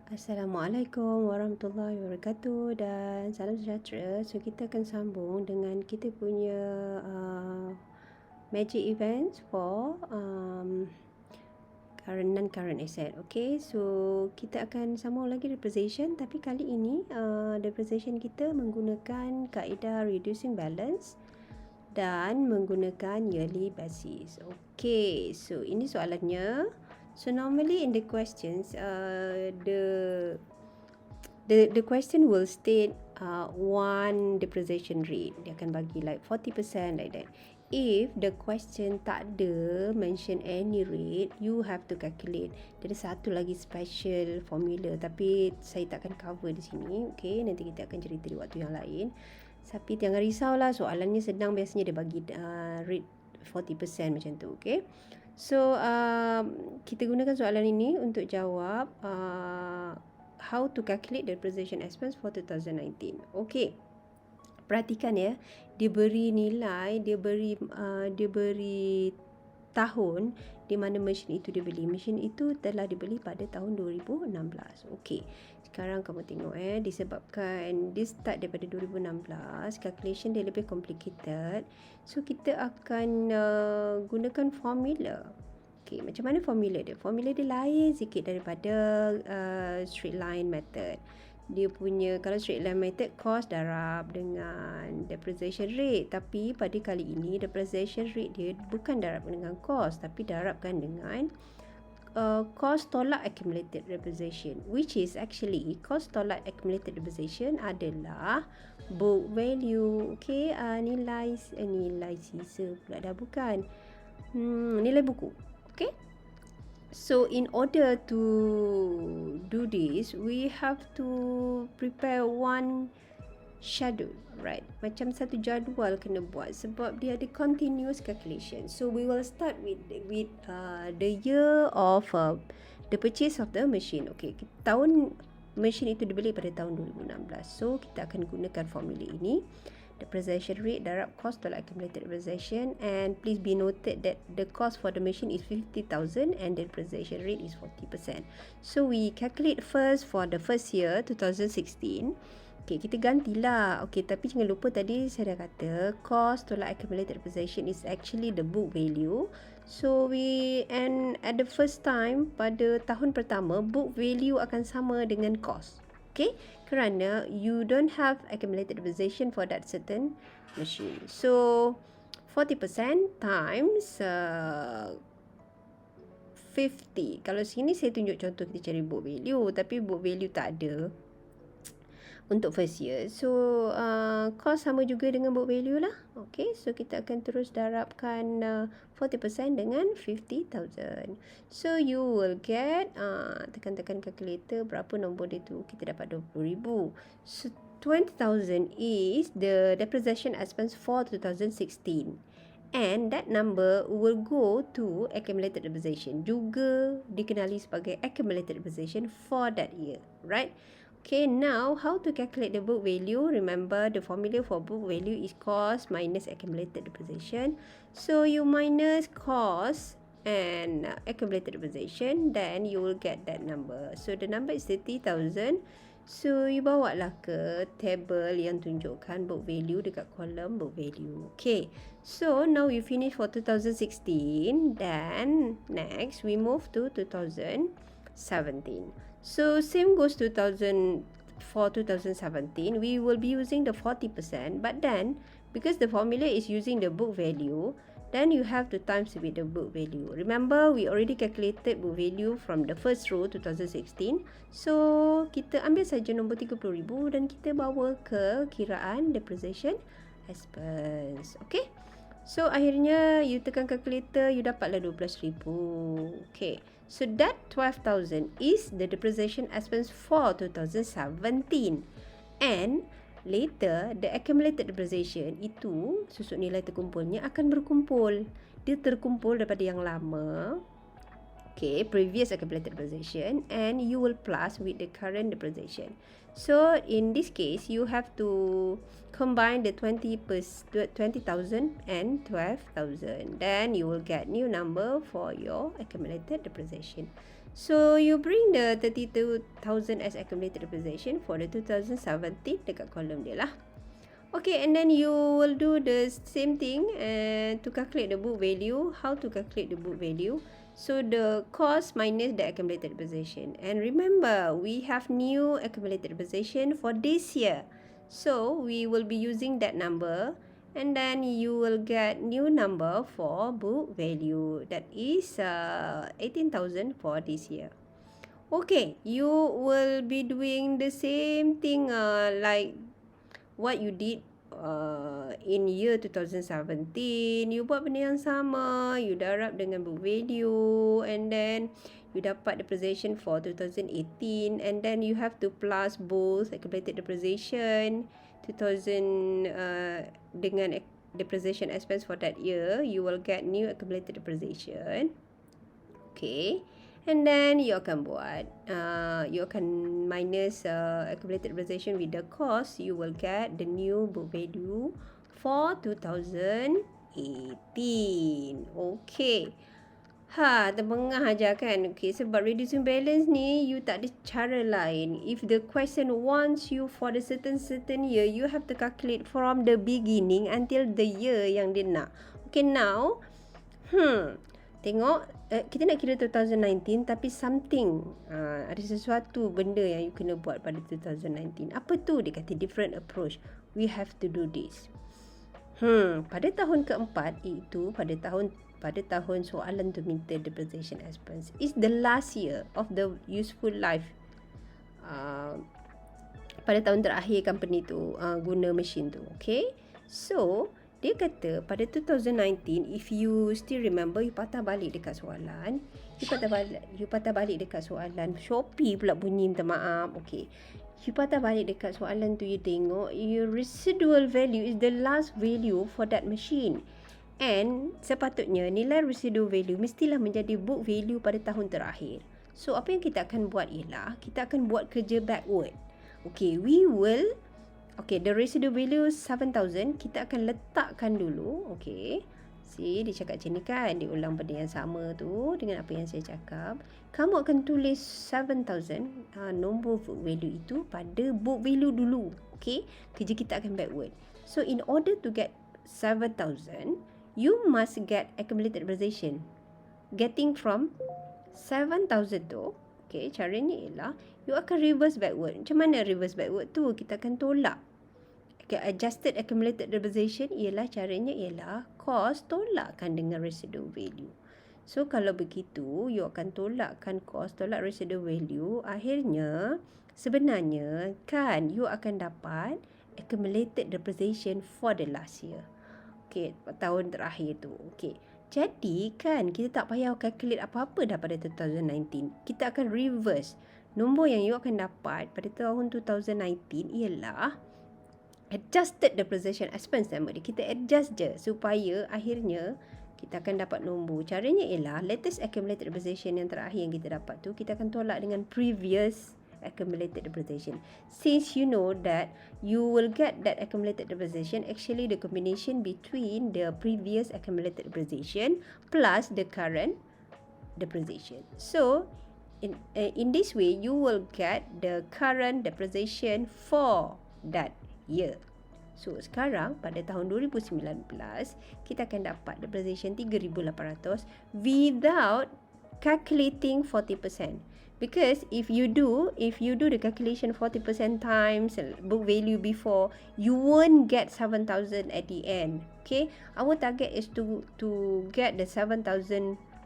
Assalamualaikum warahmatullahi wabarakatuh dan salam sejahtera. So kita akan sambung dengan kita punya magic events for current non-current asset. Okay, so kita akan sambung lagi depreciation, tapi kali ini depreciation kita menggunakan kaedah reducing balance dan menggunakan yearly basis. Okay, so ini soalannya. So normally in the questions, the question will state one depreciation rate. Dia akan bagi like 40% like that. If the question tak ada mention any rate, you have to calculate. Dia ada satu lagi special formula, tapi saya takkan cover di sini. Okay, nanti kita akan cerita di waktu yang lain. Tapi jangan risaulah, soalannya senang, biasanya dia bagi rate 40% macam tu. Okay, so kita gunakan soalan ini untuk jawab how to calculate depreciation expense for 2019. Okay, perhatikan ya, dia beri nilai, dia beri tahun di mana mesin itu dibeli. Mesin itu telah dibeli pada tahun 2016. Okey, sekarang kamu tengok disebabkan dia start daripada 2016, calculation dia lebih complicated. So kita akan gunakan formula. Okey, macam mana formula dia? Formula dia lain sikit daripada straight line method. Dia punya, kalau straight line method, cost darab dengan depreciation rate, tapi pada kali ini depreciation rate dia bukan darab dengan cost, tapi darabkan dengan cost tolak accumulated depreciation, which is actually cost tolak accumulated depreciation adalah book value. Okay, nilai sisa pula dah, bukan nilai buku. Okay, so in order to do this, we have to prepare one schedule, right? Macam satu jadual kena buat, sebab dia ada continuous calculation. So we will start with the year of the purchase of the machine. Okay, tahun machine itu dibeli pada tahun 2016. So kita akan gunakan formula ini. Depreciation rate darab cost tolak accumulated depreciation, and please be noted that the cost for the machine is 50,000 and the depreciation rate is 40%. So we calculate first for the first year 2016. Okay, kita gantilah. Okay, tapi jangan lupa tadi saya dah kata cost tolak accumulated depreciation is actually the book value. So and at the first time, pada tahun pertama, book value akan sama dengan cost. Okay, kerana you don't have accumulated depreciation for that certain machine. So 40% times 50. Kalau sini saya tunjuk contoh kita cari book value, tapi book value tak ada untuk first year. So cost sama juga dengan book value lah. Okay, so kita akan terus darabkan 40% dengan 50,000. So you will get tekan-tekan calculator, berapa nombor dia tu? Kita dapat 20,000. So 20,000 is the depreciation expense for 2016. And that number will go to accumulated depreciation, juga dikenali sebagai accumulated depreciation for that year, right? Okay, now how to calculate the book value? Remember, the formula for book value is cost minus accumulated depreciation. So you minus cost and accumulated depreciation, then you will get that number. So the number is 30,000. So you bawa lah ke table yang tunjukkan book value dekat kolom book value. Okay, so now we finish for 2016. Then next we move to 2017. So same goes for 2017. We will be using the 40%, but then because the formula is using the book value, then you have to times with the book value. Remember, we already calculated book value from the first row 2016. So kita ambil saja nombor 30,000 dan kita bawa ke kiraan depreciation expense. Okay, so akhirnya you tekan calculator, you dapatlah 12,000. Okay, so that 12,000 is the depreciation expense for 2017. And later, the accumulated depreciation itu, susuk nilai terkumpulnya akan berkumpul. Dia terkumpul daripada yang lama, okay, previous accumulated depreciation, and you will plus with the current depreciation. So in this case, you have to combine the 20,000 and 12,000. Then you will get new number for your accumulated depreciation. So you bring the 32,000 as accumulated depreciation for the 2017 dekat column dia lah. Okay, and then you will do the same thing to calculate the book value. How to calculate the book value? So the cost minus the accumulated depreciation. And remember, we have new accumulated depreciation for this year. So we will be using that number, and then you will get new number for book value. That is 18,000 for this year. Okay, you will be doing the same thing like what you did in year 2017. You buat benda yang sama, you darab dengan book value, and then you dapat depreciation for 2018, and then you have to plus both accumulated depreciation 2000 dengan depreciation expense for that year. You will get new accumulated depreciation. Okay, and then you akan buat you akan minus accumulated depreciation with the cost. You will get the new book value for 2018. Okay, terbengah aja kan. Okay, sebab reducing balance ni you tak ada cara lain. If the question wants you for the certain year, you have to calculate from the beginning until the year yang dia nak. Okay, now tengok, kita nak kira 2019 tapi something, ada sesuatu benda yang you kena buat pada 2019. Apa tu? Dia kata different approach. We have to do this. Pada tahun keempat, iaitu pada tahun soalan to meter depreciation expense, is the last year of the useful life. Pada tahun terakhir company tu guna mesin tu. Okay, so dia kata pada 2019, if you still remember, you patah balik dekat soalan. You patah balik dekat soalan. Shopee pula bunyi, minta maaf. Okay, you patah balik dekat soalan tu, you tengok your residual value is the last value for that machine. And sepatutnya nilai residual value mestilah menjadi book value pada tahun terakhir. So apa yang kita akan buat ialah kita akan buat kerja backward. Okay, the residual value 7,000 kita akan letakkan dulu. Okay, see, dia cakap macam ni kan, dia ulang benda yang sama tu dengan apa yang saya cakap. Kamu akan tulis 7,000 nombor book value itu pada book value dulu. Okay, kerja kita akan backward. So in order to get 7,000, you must get accumulated depreciation. Getting from 7,000 tu, okay, caranya ialah you akan reverse backward. Macam mana reverse backward tu? Kita akan tolak. Okay, adjusted accumulated depreciation caranya ialah cost tolakkan dengan residual value. So kalau begitu, you akan tolakkan cost, tolak residual value. Akhirnya, sebenarnya kan you akan dapat accumulated depreciation for the last year. Okay, tahun terakhir tu. Okay, jadi kan kita tak payah calculate apa-apa dah pada 2019. Kita akan reverse. Nombor yang you akan dapat pada tahun 2019 ialah adjusted depreciation expense nama dia. Kita adjust je supaya akhirnya kita akan dapat nombor. Caranya ialah latest accumulated depreciation yang terakhir yang kita dapat tu, kita akan tolak dengan previous accumulated depreciation. Since you know that you will get that accumulated depreciation, actually the combination between the previous accumulated depreciation plus the current depreciation. So in this way you will get the current depreciation for that year. So sekarang pada tahun 2019 kita akan dapat depreciation 3,800 without calculating 40%. Because if you do the calculation 40% times book value before, you won't get 7,000 at the end. Okay, our target is to get the 7,000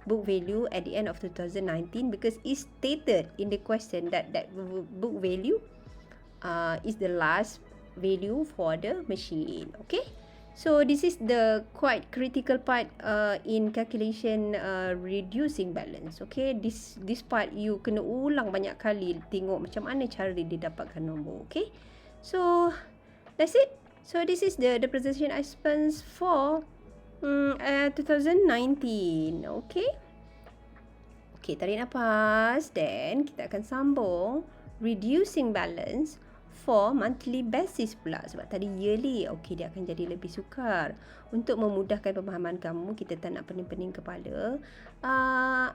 book value at the end of 2019 because it's stated in the question that book value is the last value for the machine. Okay, so this is the quite critical part in calculation reducing balance. Okay, this part you kena ulang banyak kali, tengok macam mana cara dia dapatkan nombor. Okay, so that's it. So this is the depreciation expense for 2019. Okay, tarik nafas, then kita akan sambung reducing balance for monthly basis pula. Sebab tadi yearly, okey, dia akan jadi lebih sukar. Untuk memudahkan pemahaman kamu, kita tak nak pening-pening kepala.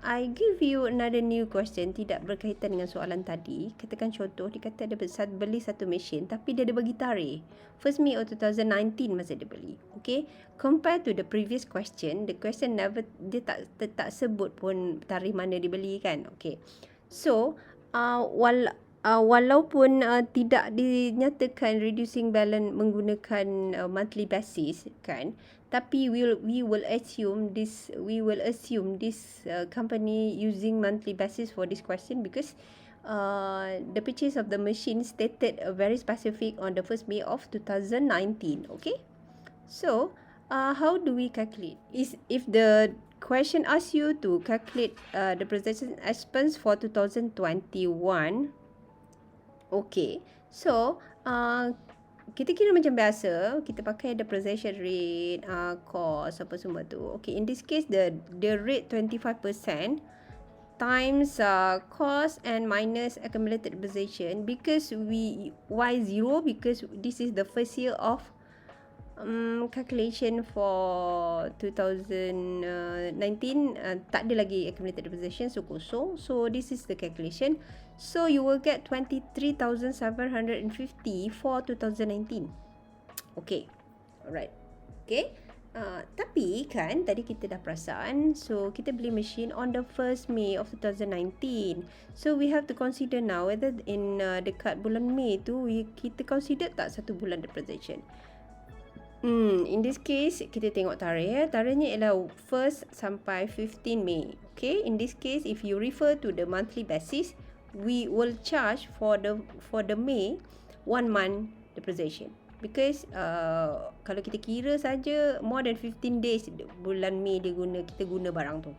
I give you another new question, tidak berkaitan dengan soalan tadi. Katakan contoh, dia kata ada beli satu mesin, tapi dia ada bagi tarikh 1st May of 2019 masa dia beli. Okay, compared to the previous question, the question never, dia tak sebut pun tarikh mana dia beli kan. Okay, so walaupun tidak dinyatakan reducing balance menggunakan monthly basis kan, tapi we will assume this company using monthly basis for this question because the purchase of the machine stated very specific on the 1st May of 2019. Okay, so how do we calculate? If the question asks you to calculate the depreciation expense for 2021, okay, so kita kira macam biasa, kita pakai depreciation rate, cost apa semua tu. Okay, in this case the rate 25% times cost and minus accumulated depreciation, because why 0? Because this is the first year of calculation for 2019, tak ada lagi accumulated depreciation, so kosong. So this is the calculation. So you will get 23,750 for 2019. Okay, alright. Okay, tapi kan tadi kita dah perasan, so kita beli mesin on the 1st May of 2019. So we have to consider now whether in dekat bulan Mei tu kita consider tak satu bulan depreciation. In this case, kita tengok tarikh. Tarikhnya ialah 1st sampai 15 Mei. Okay, in this case, if you refer to the monthly basis, we will charge for the May 1 month depreciation. Because kalau kita kira saja more than 15 days bulan Mei kita guna barang tu,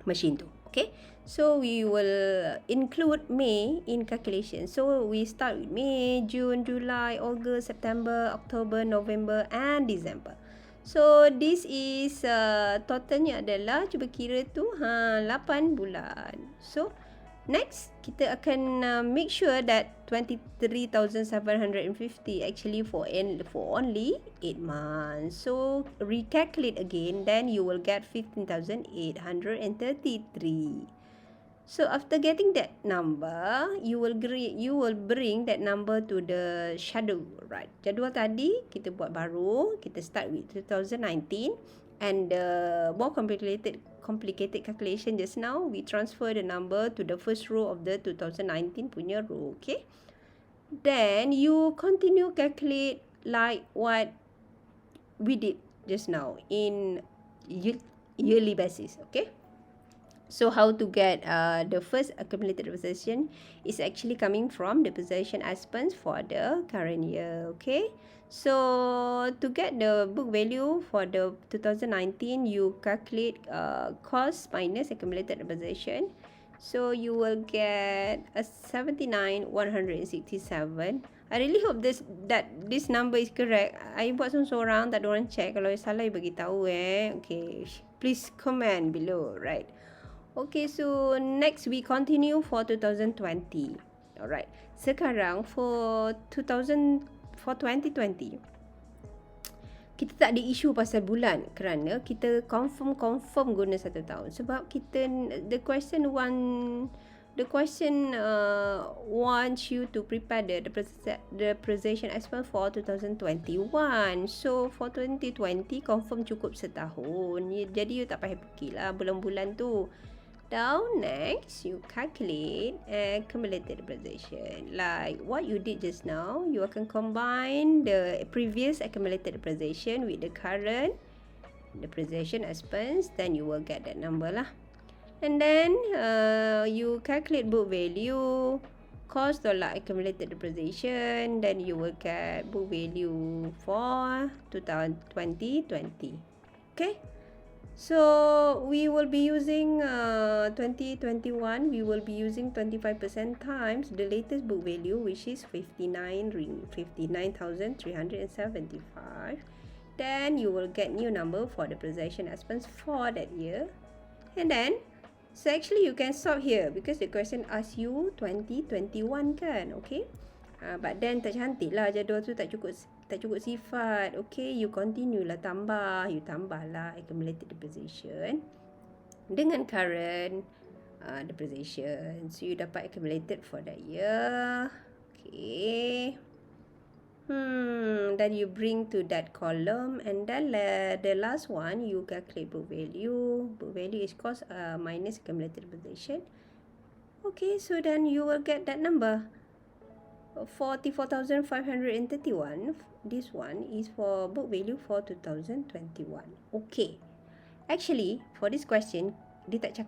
mesin tu. Okay, so we will include May in calculation. So we start with May, June, July, August, September, October, November and December. So this is totalnya adalah, cuba kira tu 8 bulan. So next kita akan make sure that 23,750 actually for only 8 months. So recalculate again, then you will get 15,833. So after getting that number, you will bring that number to the schedule, right? Jadual tadi kita buat baru, kita start with 2019, and the more complicated calculation just now, we transfer the number to the first row of the 2019 punya row. Okay, then you continue calculate like what we did just now in yearly basis. Okay, so how to get the first accumulated depreciation is actually coming from the depreciation expense for the current year. Okay, so to get the book value for the 2019, you calculate cost minus accumulated depreciation. So you will get a 79,167. I really hope that this number is correct. I buat seorang-seorang, tak ada orang check. Kalau salah, bagi tahu Okay, please comment below, right? Okay, so next we continue for 2020. Alright, sekarang for 2020, kita tak ada isu pasal bulan kerana kita confirm guna 1 tahun. Sebab kita the question wants you to prepare the depreciation expense for 2021. So for 2020 confirm cukup setahun. Jadi you tak payah fikirlah bulan-bulan tu. Now next you calculate accumulated depreciation. Like what you did just now, you akan combine the previous accumulated depreciation with the current depreciation expense, then you will get that number lah. And then you calculate book value, cost dollar accumulated depreciation, then you will get book value for 2020. Okay, so we will be using 2021, we will be using 25% times the latest book value, which is 59,375. Then you will get new number for the depreciation expense for that year. And then so actually you can stop here because the question asks you 2021 kan. Okay, But then tak cantik lah jadual tu, tak cukup sifat. Okay, you continue lah tambah. You tambah lah accumulated depreciation dengan current depreciation. So you dapat accumulated for that year. Okay. Then you bring to that column, and then the last one you calculate book value. Book value is cost minus accumulated depreciation. Okay, so then you will get that number. 44,531. This one is for book value for 2021. Okay. Actually, for this question, dia tak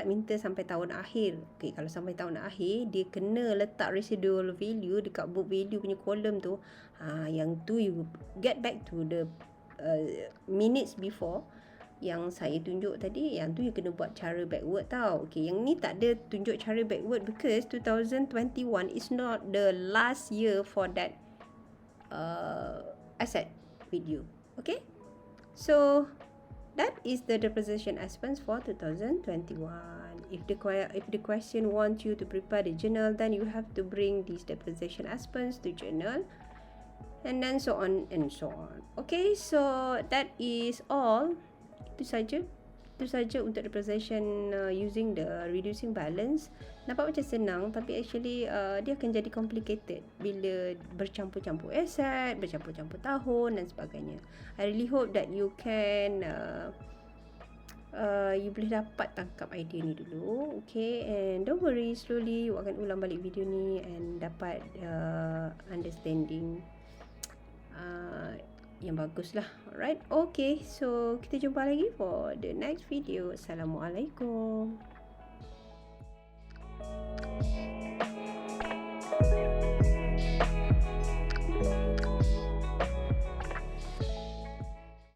minta sampai tahun akhir. Okay, kalau sampai tahun akhir, dia kena letak residual value dekat book value punya column tu. Yang tu you get back to the minutes before yang saya tunjuk tadi, yang tu you kena buat cara backward tau. Okay, yang ni tak ada tunjuk cara backward because 2021 is not the last year for that asset with you. Okay, so that is the depreciation expense for 2021. If the question wants you to prepare the journal, then you have to bring these depreciation expense to journal, and then so on and so on. Okay, so that is all. Itu saja untuk depreciation using the reducing balance. Nampak macam senang, tapi actually dia akan jadi complicated bila bercampur-campur aset, bercampur-campur tahun dan sebagainya. I really hope that you can you boleh dapat tangkap idea ni dulu. Okay, and don't worry, slowly you akan ulang balik video ni and dapat understanding yang bagus lah. Alright, okay, so kita jumpa lagi for the next video. Assalamualaikum.